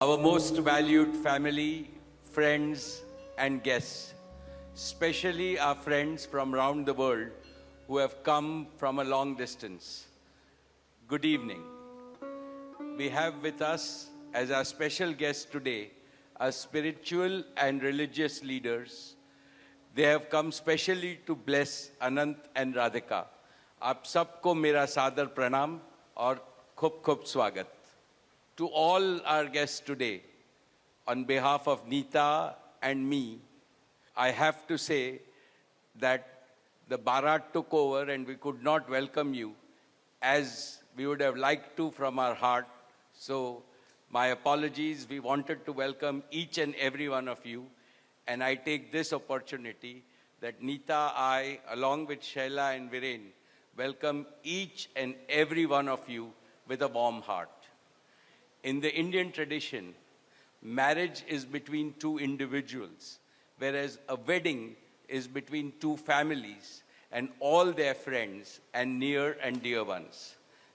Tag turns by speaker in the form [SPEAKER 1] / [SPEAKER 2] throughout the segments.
[SPEAKER 1] Our most valued family, friends, and guests, especially our friends from around the world who have come from a long distance. Good evening. We have with us as our special guests today our spiritual and religious leaders. They have come specially to bless Anant and Radhika. आप सबको मेरा सादर प्रणाम और खूब खूब स्वागत. To all our guests today, on behalf of Neeta and me, I have to say that the Bharat took over and we could not welcome you as we would have liked to from our heart. So my apologies. We wanted to welcome each and every one of you. And I take this opportunity that Neeta, I, along with Shaila and Viren, welcome each and every one of you with a warm heart. In the Indian tradition, marriage is between two individuals, whereas a wedding is between two families and all their friends and near and dear ones.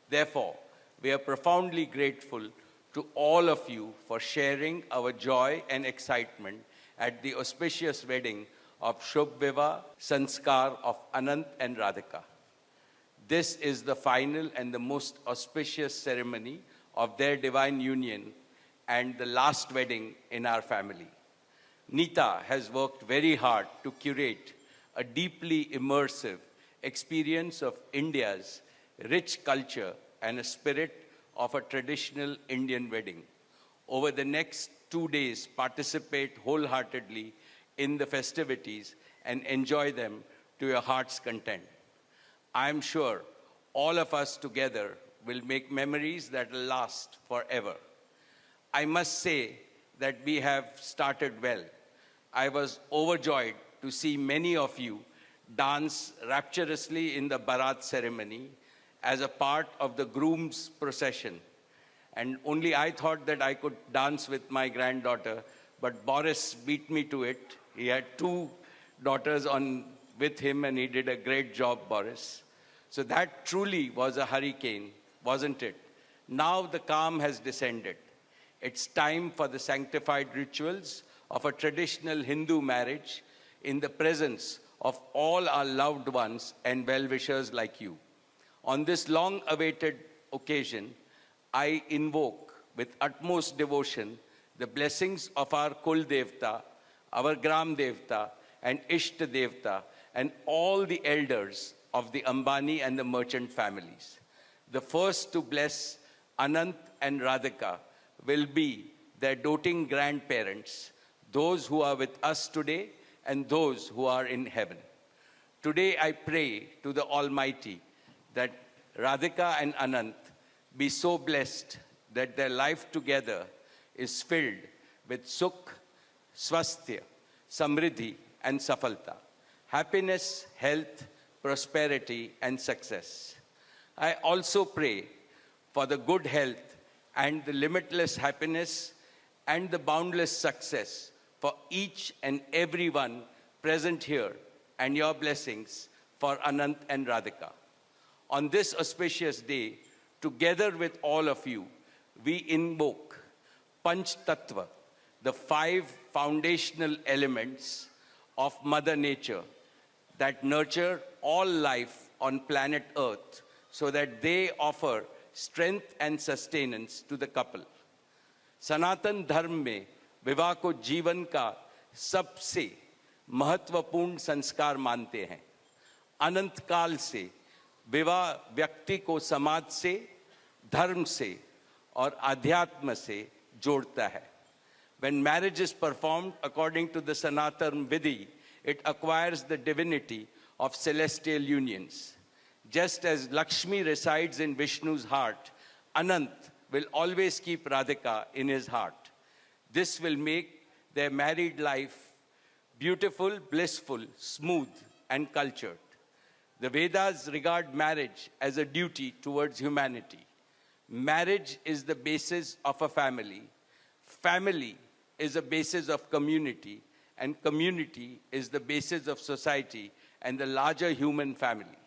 [SPEAKER 1] Therefore, we are profoundly grateful to all of you for sharing our joy and excitement at the auspicious wedding of Shubh Vivah Sanskar of Anant and Radhika. This is the final and the most auspicious ceremony of their divine union and the last wedding in our family. Neeta has worked very hard to curate a deeply immersive experience of India's rich culture and a spirit of a traditional Indian wedding. Over the next 2 days, participate wholeheartedly in the festivities and enjoy them to your heart's content. I am sure all of us together will make memories that will last forever. I must say that we have started well. I was overjoyed to see many of you dance rapturously in the Bharat ceremony as a part of the groom's procession. And only I thought that I could dance with my granddaughter, but Boris beat me to it. He had 2 daughters with him and he did a great job, Boris. So that truly was a hurricane, wasn't it? Now the calm has descended. It's time for the sanctified rituals of a traditional Hindu marriage in the presence of all our loved ones and well-wishers like you. On this long-awaited occasion, I invoke with utmost devotion the blessings of our Kul Devta, our Gram Devta, and Ishta Devta, and all the elders of the Ambani and the merchant families. The first to bless Anant and Radhika will be their doting grandparents, those who are with us today and those who are in heaven. Today I pray to the Almighty that Radhika and Anant be so blessed that their life together is filled with sukh, swasthya, samriddhi, and safalta, happiness, health, prosperity, and success. I also pray for the good health and the limitless happiness and the boundless success for each and every one present here, and your blessings for Anant and Radhika. On this auspicious day, together with all of you, we invoke Panch Tattva, the 5 foundational elements of Mother Nature that nurture all life on planet Earth so that they offer strength and sustenance to the couple. सनातन धर्म में विवाह को जीवन का सबसे महत्वपूर्ण संस्कार मानते हैं. अनंत काल से विवाह व्यक्ति को समाज से, धर्म से और आध्यात्म से जोड़ता है. When marriage is performed according to the Sanatan Vidhi, it acquires the divinity of celestial unions. Just as Lakshmi resides in Vishnu's heart, Anant will always keep Radhika in his heart. This will make their married life beautiful, blissful, smooth, and cultured. The Vedas regard marriage as a duty towards humanity. Marriage is the basis of a family. Family is the basis of community, and community is the basis of society and the larger human family.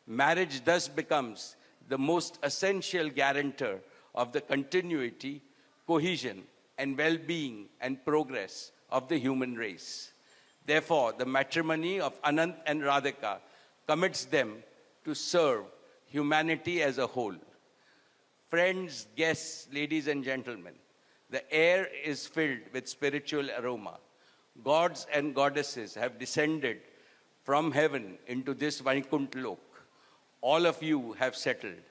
[SPEAKER 1] Marriage thus becomes the most essential guarantor of the continuity, cohesion, and well-being and progress of the human race. Therefore, the matrimony of Anant and Radhika commits them to serve humanity as a whole. Friends, guests, ladies and gentlemen, the air is filled with spiritual aroma. Gods and goddesses have descended from heaven into this Vaikuntha Lok. All of you have settled.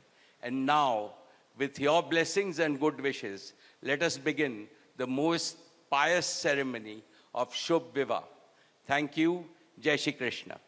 [SPEAKER 1] And now, with your blessings and good wishes, let us begin the most pious ceremony of Shubh Vivah. Thank you. Jai Shri Krishna.